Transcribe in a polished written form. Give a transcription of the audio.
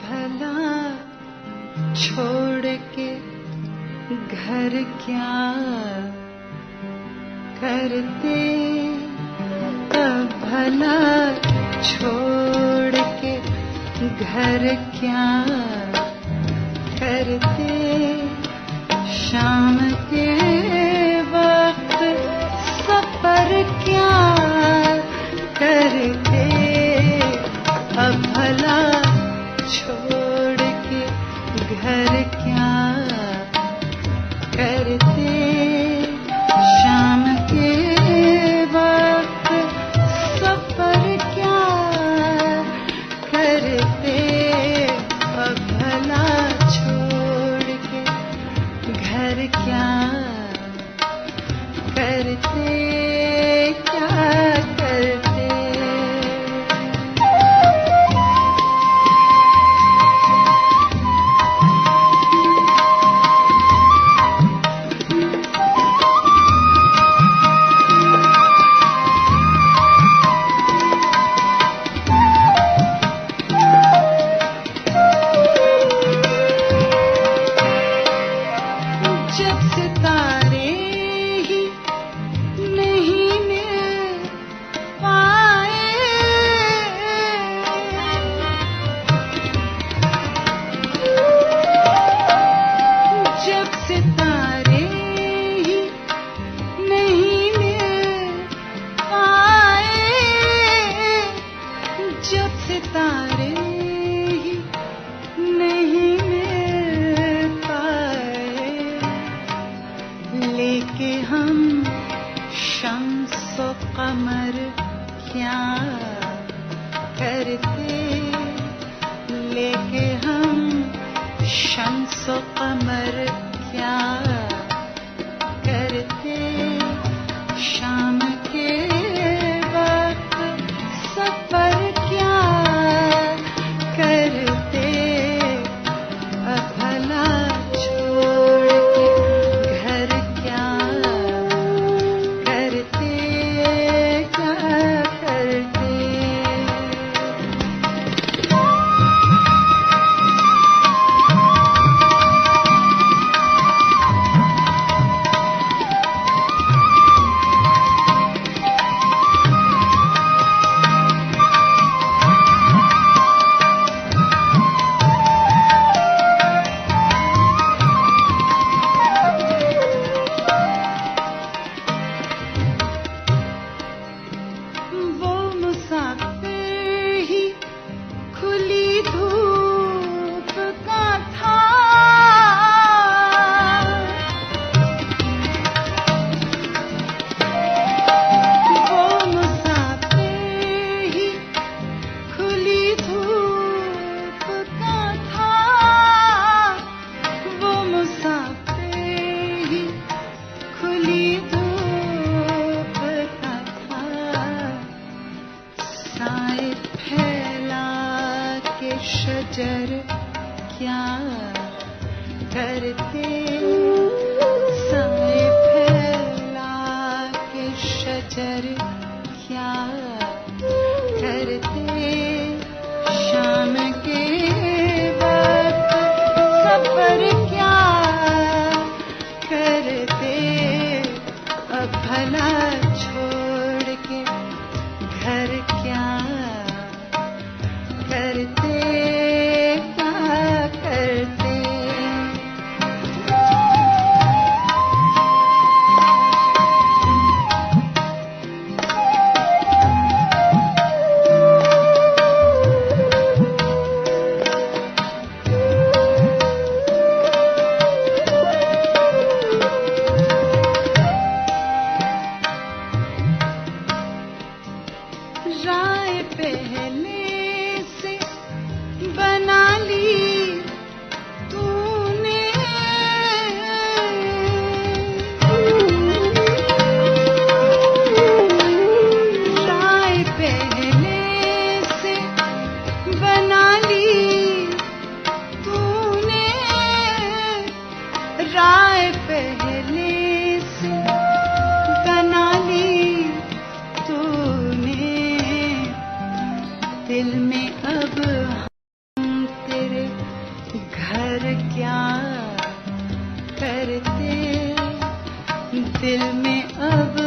भला छोड़ के घर क्या करते, भला छोड़ के घर क्या करते। शाम के वक्त सफर क्या करते, भला छोड़ के घर क्या करते। शाम के वक्त सफर क्या करते, भला छोड़ के घर क्या करते, क्या करते। जब सितारे ही नहीं मिल पाए, जब सितारे ही नहीं मिल पाए, जब सितारे ही नहीं मिल पाए, लेके हम शम्स कमर क्या करते, लेके हम शम्स कमर क्या करते। शाम के वक्त सफर क्या करते, भला छोड़ के घर क्या करते, क्या करते। वो मुसाफिर ही खुली धूप का था, वो मुसाफिर ही खुली धूप का था, वो मुसाफिर ही खुली धूप का था। साए फैला के शजर क्या करते, साए फैला के शजर क्या करते। शाम के वक्त सफर क्या करते, भला छोड़ के घर क्या करते, क्या करते। राय पहले से बना ली तूने, राय पहले से बना ली तूने, राय पहले से बना ली तूने। दिल में अब हम क्या करते दिल में अब